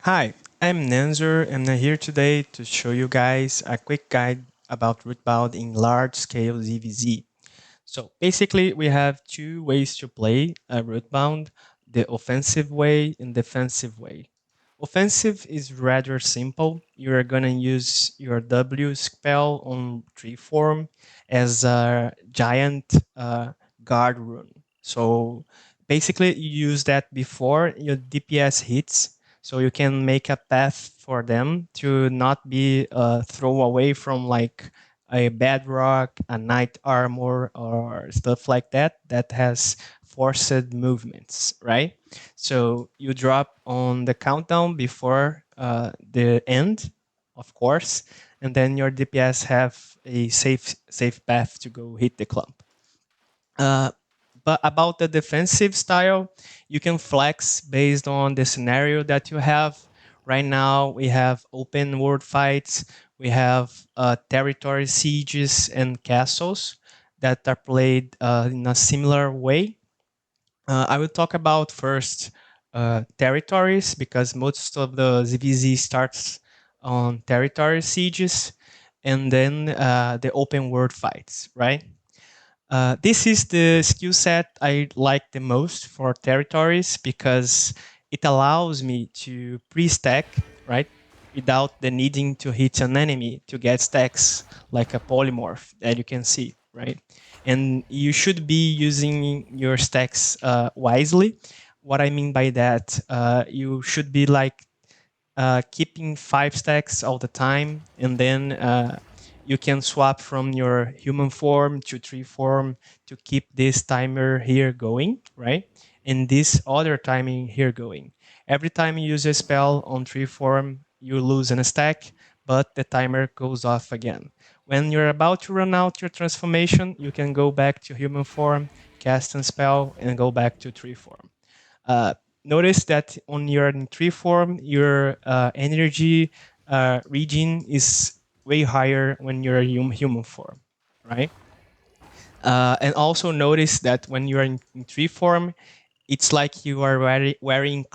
Hi, I'm Nanzer and I'm here today to show you guys a quick guide about Rootbound in large-scale ZvZ. So basically, we have two ways to play a Rootbound, the offensive way and defensive way. Offensive is rather simple. You're gonna use your W spell on tree form as a giant guard rune. So basically, you use that before your DPS hits, so you can make a path for them to not be thrown away from like a bedrock, a knight armor, or stuff like that that has forced movements, right? So you drop on the countdown before the end, of course, and then your DPS have a safe path to go hit the clump. Uh, but about the defensive style, you can flex based on the scenario that you have. Right now, we have open world fights, we have territory sieges and castles that are played in a similar way. I will talk about first territories because most of the ZvZ starts on territory sieges, and then the open world fights, right? This is the skill set I like the most for territories because it allows me to pre-stack, right? Without the needing to hit an enemy to get stacks like a polymorph that you can see, right? And you should be using your stacks wisely. What I mean by that, you should be like keeping 5 stacks all the time, and then you can swap from your human form to tree form to keep this timer here going, right? And this other timing here going. Every time you use a spell on tree form, you lose a stack, but the timer goes off again. When you're about to run out your transformation, you can go back to human form, cast a spell, and go back to tree form. Uh, Notice that on your tree form, your energy region is way higher when you're human form, right? And also notice that when you're in tree form, it's like you are wearing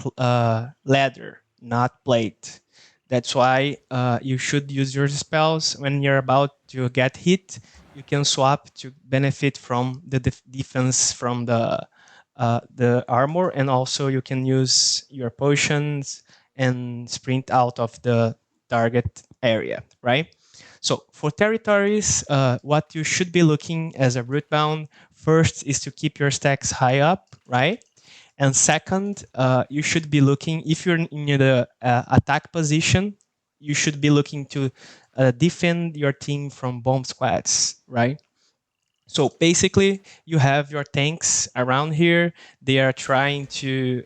leather, not plate. That's why you should use your spells when you're about to get hit. You can swap to benefit from the defense from the armor, and also you can use your potions and sprint out of the target area, right? So for territories, what you should be looking as a root bound first is to keep your stacks high up, right? And second, you should be looking, if you're in the attack position, you should be looking to defend your team from bomb squads, right? So basically, you have your tanks around here. They are trying to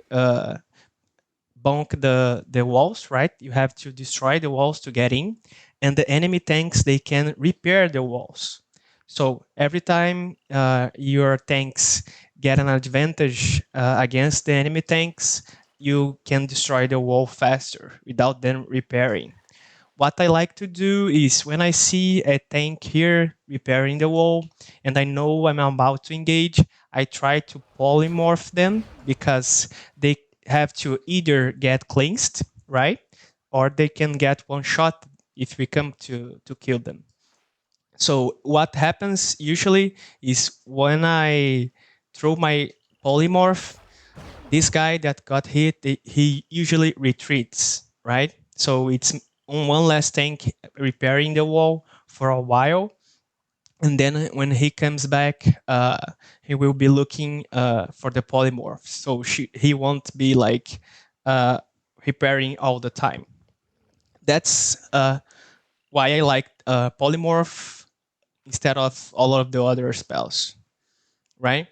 bonk the walls, right? You have to destroy the walls to get in, and the enemy tanks they can repair the walls. So every time your tanks get an advantage against the enemy tanks, you can destroy the wall faster without them repairing. What I like to do is when I see a tank here repairing the wall and I know I'm about to engage, I try to polymorph them because they have to either get cleansed, right? Or they can get one shot if we come to kill them. So what happens usually is when I throw my polymorph, this guy that got hit, he usually retreats, right? So it's on one last tank repairing the wall for a while, and then when he comes back, he will be looking for the polymorph. So he won't be like uh, repairing all the time. That's why I like polymorph instead of all of the other spells, right?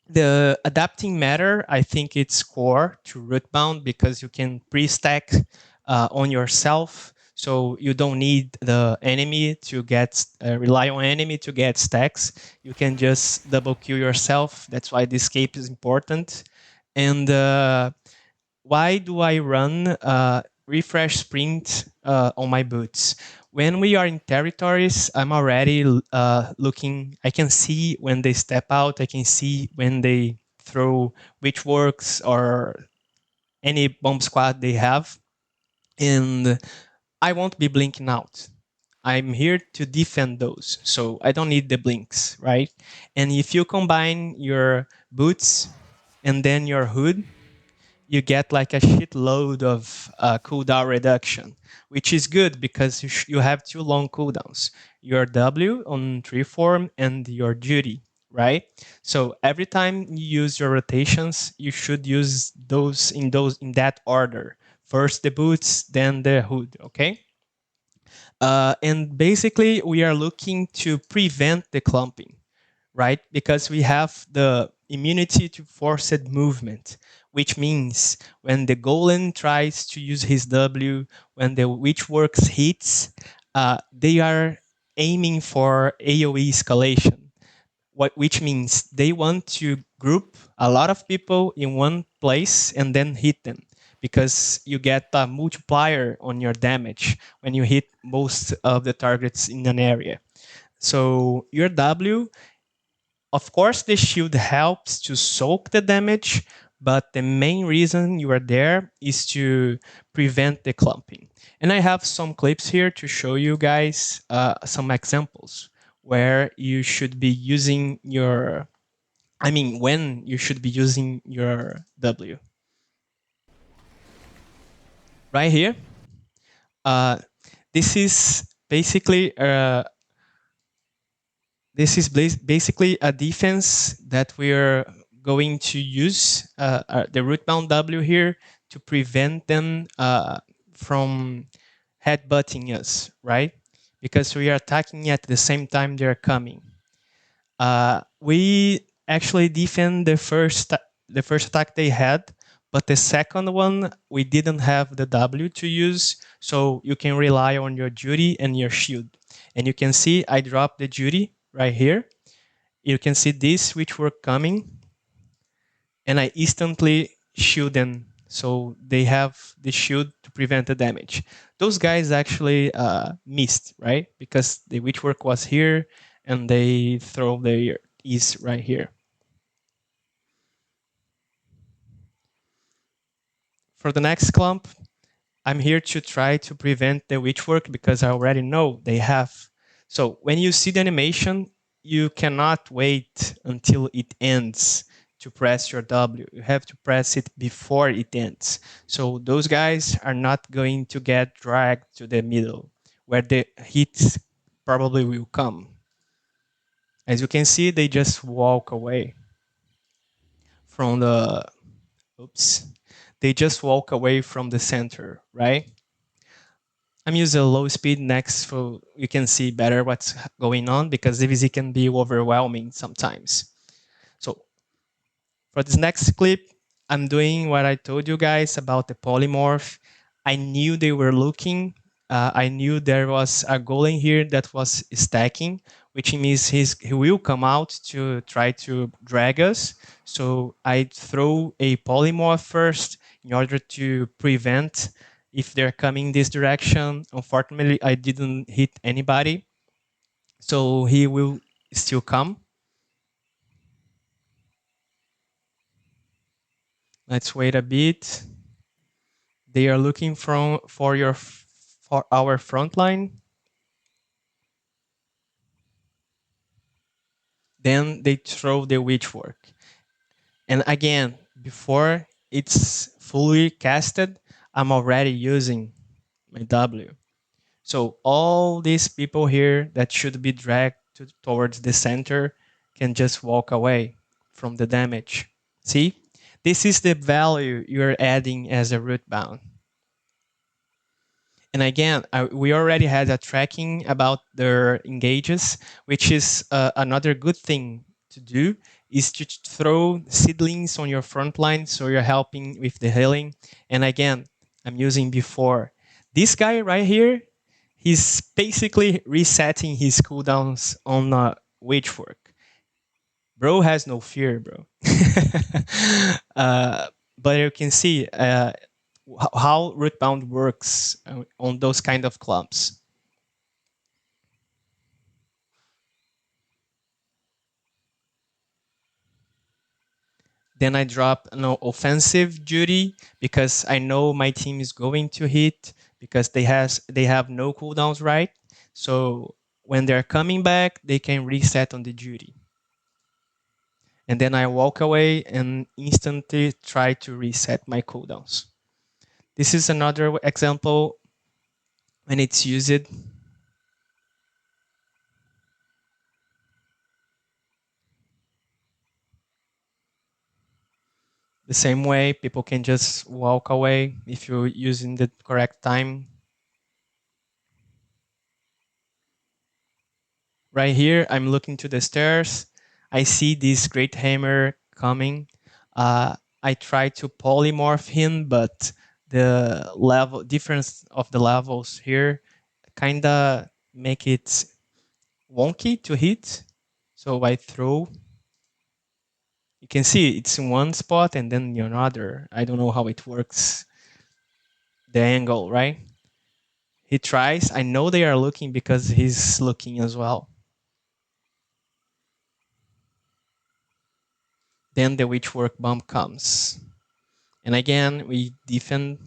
The adapting matter, I think it's core to Rootbound because you can pre-stack on yourself, so you don't need the enemy to get rely on enemy to get stacks. You can just double kill yourself. That's why this cape is important. And why do I run refresh sprint on my boots? When we are in territories, I'm already looking. I can see when they step out. I can see when they throw witch works or any bomb squad they have. and I won't be blinking out. I'm here to defend those, so I don't need the blinks, right? And if you combine your boots and then your hood, you get like a shitload of cooldown reduction, which is good because you have two long cooldowns: your W on tree form and your duty, right? So every time you use your rotations, you should use those in that order. First the boots, then the hood, okay? And basically, we are looking to prevent the clumping, right? Because we have the immunity to forced movement, which means when the golem tries to use his W, when the witchworks hits, they are aiming for AoE escalation, which means they want to group a lot of people in one place and then hit them, because you get a multiplier on your damage when you hit most of the targets in an area. So your W, of course, the shield helps to soak the damage, but the main reason you are there is to prevent the clumping. And I have some clips here to show you guys some examples where you should be using your, I mean, when you should be using your W. Right here, uh, this is basically basically a defense that we're going to use the rootbound W here to prevent them from headbutting us, right? Because we are attacking at the same time they're coming. We actually defend the first attack they had, but the second one we didn't have the W to use, so you can rely on your duty and your shield. And you can see I dropped the duty right here. You can see this which were coming, and I instantly shield them, so they have the shield to prevent the damage. Those guys actually missed, right? Because the witchwork was here, and they throw their is right here. For the next clump, I'm here to try to prevent the witchwork because I already know they have. So when you see the animation, you cannot wait until it ends to press your W. You have to press it before it ends. So those guys are not going to get dragged to the middle where the hits probably will come. As you can see, they just walk away from the, oops, they just walk away from the center, right? I'm using low speed next so you can see better what's going on, because ZvZ can be overwhelming sometimes. So for this next clip, I'm doing what I told you guys about the polymorph. I knew they were looking. I knew there was a golem here that was stacking, which means he will come out to try to drag us. So I throw a polymorph first in order to prevent if they're coming this direction. Unfortunately, I didn't hit anybody, so he will still come. Let's wait a bit. They are looking for our front line. Then they throw the witchwork. And again, before it's fully casted, I'm already using my W. So all these people here that should be dragged towards the center can just walk away from the damage. See? This is the value you're adding as a root bound. And again, we already had a tracking about their engages, which is another good thing to do, is to throw seedlings on your front line so you're helping with the healing. And again, I'm using before. This guy right here, he's basically resetting his cooldowns on witchwork. Bro has no fear, bro. But you can see how Rootbound works on those kind of clumps. Then I drop offensive duty because I know my team is going to hit, because they have no cooldowns, right? So when they're coming back, they can reset on the duty. And then I walk away and instantly try to reset my cooldowns. This is another example when it's used. The same way, people can just walk away if you're using the correct time. Right here, I'm looking to the stairs. I see this great hammer coming. I try to polymorph him, but the level difference of the levels here kinda make it wonky to hit. So I throw. You can see it's in one spot and then another. I don't know how it works. The angle, right? He tries. I know they are looking because he's looking as well. Then the witchwork bomb comes. And again, we defend.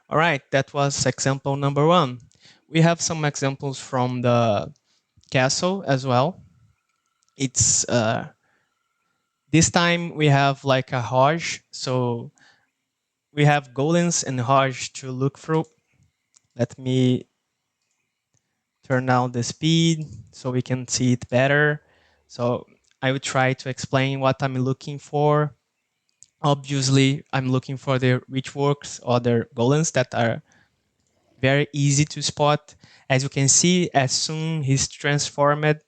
All right, that was example number one. We have some examples from the castle as well. It's this time we have like a Hajj, so we have golems and Hajj to look through. Let me turn down the speed so we can see it better. So I will try to explain what I'm looking for. Obviously, I'm looking for the witchworks or the golems that are very easy to spot. As you can see, as soon he's transformed,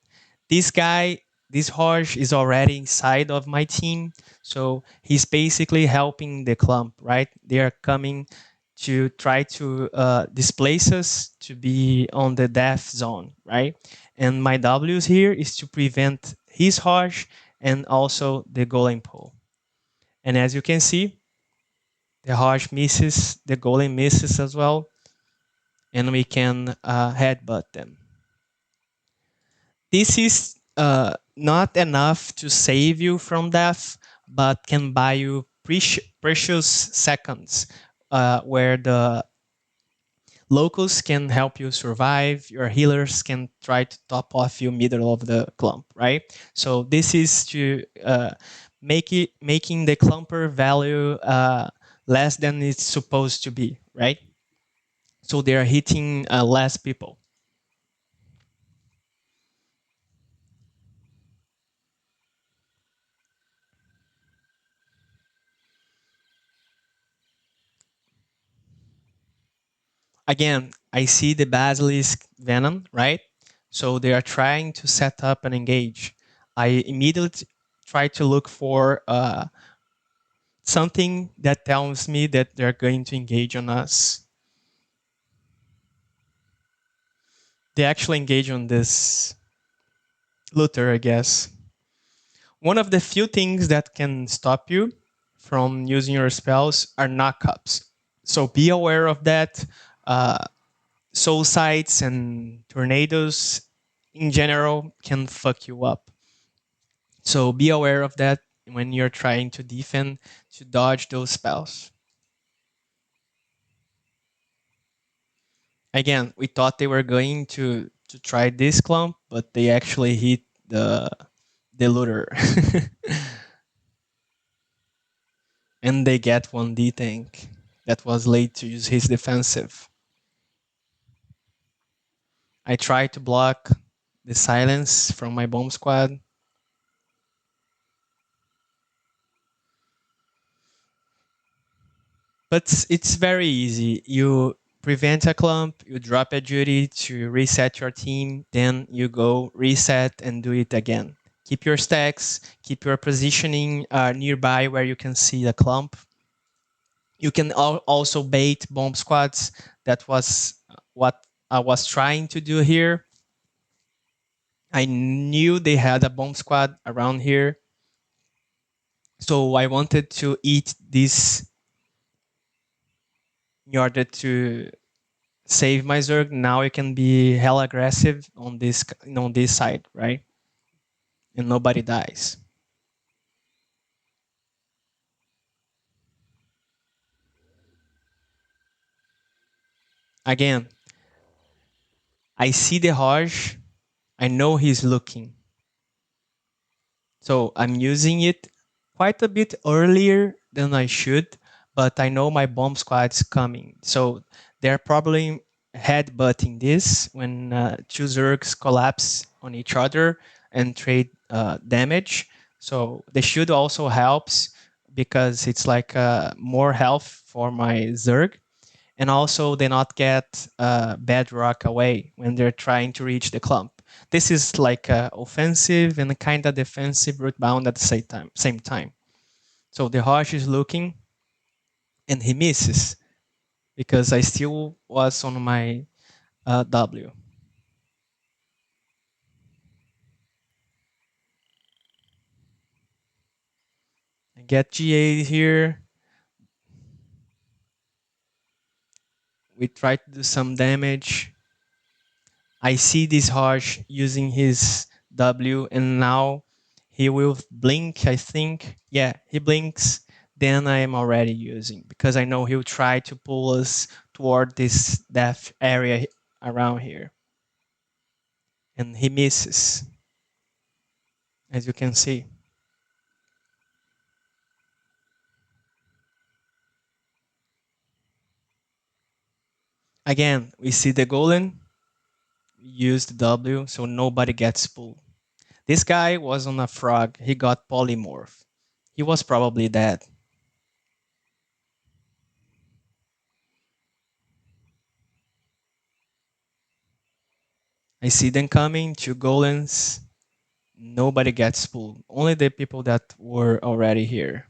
this guy, this horse is already inside of my team. So he's basically helping the clump, right? They are coming to try to displace us to be on the death zone, right? And my W's here is to prevent his horse and also the golem pole. And as you can see, the horse misses, the golem misses as well, and we can headbutt them. This is not enough to save you from death, but can buy you precious seconds where the locals can help you survive. Your healers can try to top off you middle of the clump, right? So this is to making the clumper value less than it's supposed to be, right? So they are hitting less people. Again, I see the basilisk venom, right? So they are trying to set up and engage. I immediately try to look for something that tells me that they're going to engage on us. They actually engage on this Luther, I guess. One of the few things that can stop you from using your spells are knockups. So be aware of that. Soul sights and tornadoes in general can fuck you up. So be aware of that when you're trying to defend to dodge those spells. Again, we thought they were going to try this clump, but they actually hit the looter. And they get 1D tank that was late to use his defensive. I tried to block the silence from my bomb squad. But it's very easy. You prevent a clump, you drop a duty to reset your team, then you go reset and do it again. Keep your stacks, keep your positioning nearby where you can see the clump. You can also bait bomb squads. That was what I was trying to do here. I knew they had a bomb squad around here. So I wanted to eat this in order to save my Zerg. Now you can be hell aggressive on this side, right? And nobody dies. Again, I see the Raj. I know he's looking. So I'm using it quite a bit earlier than I should, but I know my bomb squad's coming. So they're probably headbutting this when two Zergs collapse on each other and trade damage. So the shield also helps because it's like more health for my Zerg, and also they not get bedrock away when they're trying to reach the clump. This is like offensive and kind of defensive root bound at the same time. Same time. So the Harsh is looking and he misses because I still was on my W. I get GA here. We try to do some damage. I see this Harsh using his W, and now he will blink, I think. Yeah, he blinks. Then I am already using because I know he'll try to pull us toward this death area around here. And he misses, as you can see. Again, we see the golem use the W so nobody gets pulled. This guy was on a frog. He got polymorph. He was probably dead. I see them coming, two golems. Nobody gets pulled. Only the people that were already here.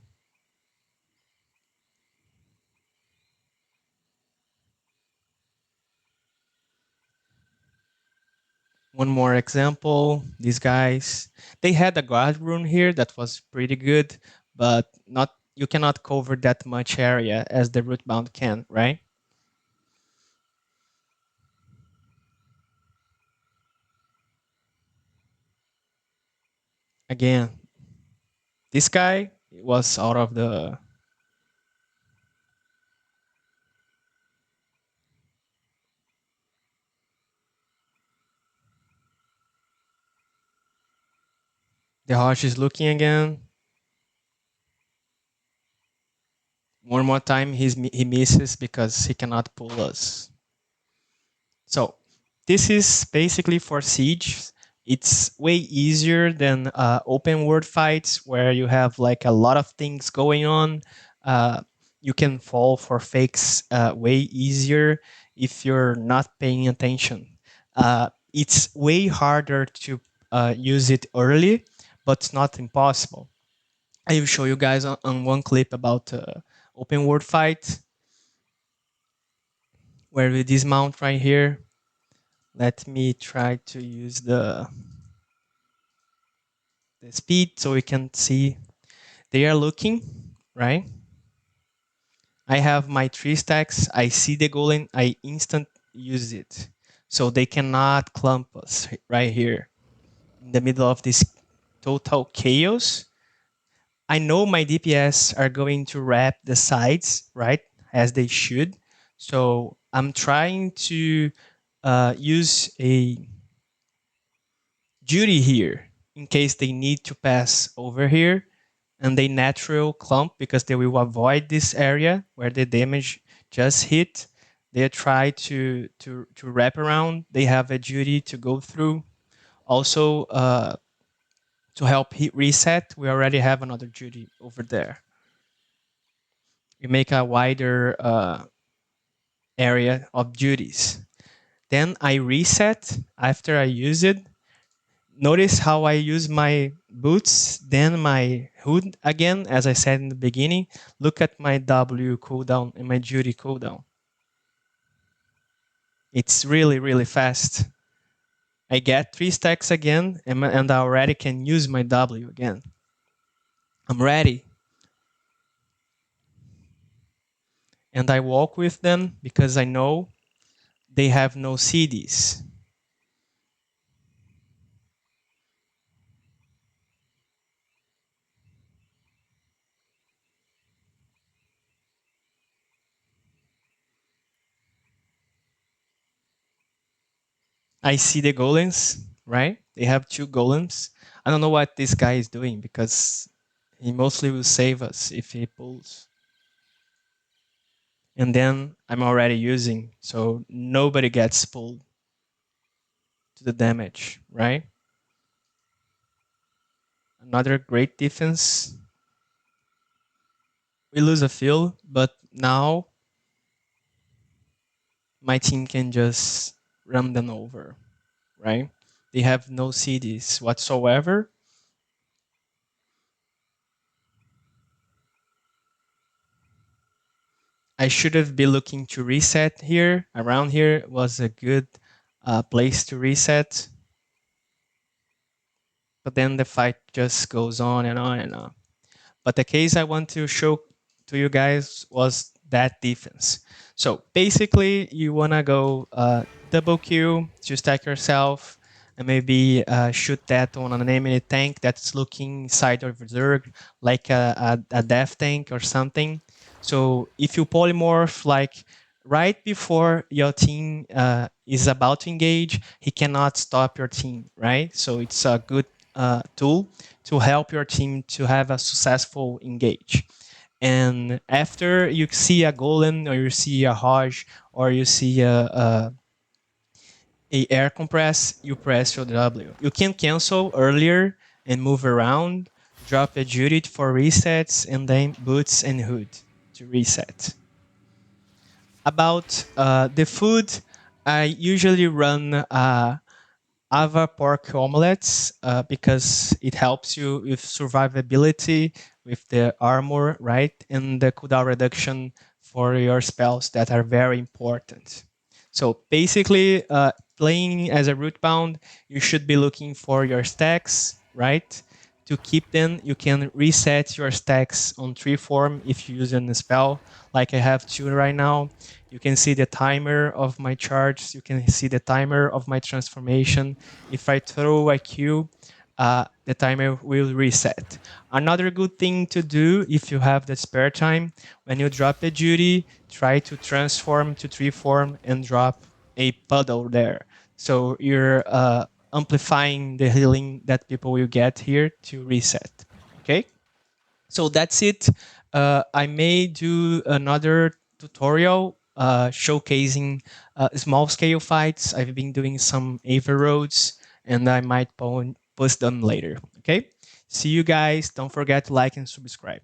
One more example. These guys, they had a guard rune here that was pretty good, but not you cannot cover that much area as the rootbound can, right? Again, this guy was out of the Harsh is looking again. One more time, he misses because he cannot pull us. So this is basically for siege. It's way easier than open world fights where you have like a lot of things going on. Uh, you can fall for fakes way easier if you're not paying attention. It's way harder to use it early, but it's not impossible. I will show you guys on one clip about open world fight where we dismount right here. Let me try to use the speed so we can see. They are looking, right? I have my three stacks. I see the golem. I instant use it. So they cannot clump us right here in the middle of this total chaos. I know my DPS are going to wrap the sides, right? As they should. So I'm trying to use a duty here in case they need to pass over here, and they natural clump because they will avoid this area where the damage just hit. They try to wrap around. They have a duty to go through. Also, to help hit reset, we already have another duty over there. We make a wider area of duties. Then I reset after I use it. Notice how I use my boots, then my hood again, as I said in the beginning. Look at my W cooldown and my duty cooldown. It's really, really fast. I get three stacks again, and I already can use my W again. I'm ready. And I walk with them because I know they have no CDs. I see the golems, right? They have two golems. I don't know what this guy is doing because he mostly will save us if he pulls. And then I'm already using, so nobody gets pulled to the damage, right? Another great defense. We lose a field, but now my team can just run them over, right? They have no CDs whatsoever. I should have been looking to reset here. Around here was a good place to reset, but then the fight just goes on and on and on. But the case I want to show to you guys was that defense. So basically, you want to go double Q to stack yourself and maybe shoot that on an enemy tank that's looking inside of Zerg, like a death tank or something. So if you polymorph like right before your team is about to engage, he cannot stop your team, right? So it's a good tool to help your team to have a successful engage. And after you see a golem or you see a Hoj or you see a air compress, you press your W. You can cancel earlier and move around, drop a duty for resets, and then boots and hood to reset. About the food, I usually run Ava pork omelets because it helps you with survivability, with the armor, right? And the cooldown reduction for your spells that are very important. So basically, playing as a rootbound, you should be looking for your stacks, right? To keep them, you can reset your stacks on tree form if you use a spell, like I have two right now. You can see the timer of my charges. You can see the timer of my transformation. If I throw a Q, the timer will reset. Another good thing to do if you have the spare time, when you drop a duty, try to transform to tree form and drop a puddle there. So you're amplifying the healing that people will get here to reset. Okay? So that's it. I may do another tutorial showcasing small scale fights. I've been doing some Ava roads and I might post them later. Okay. See you guys. Don't forget to like and subscribe.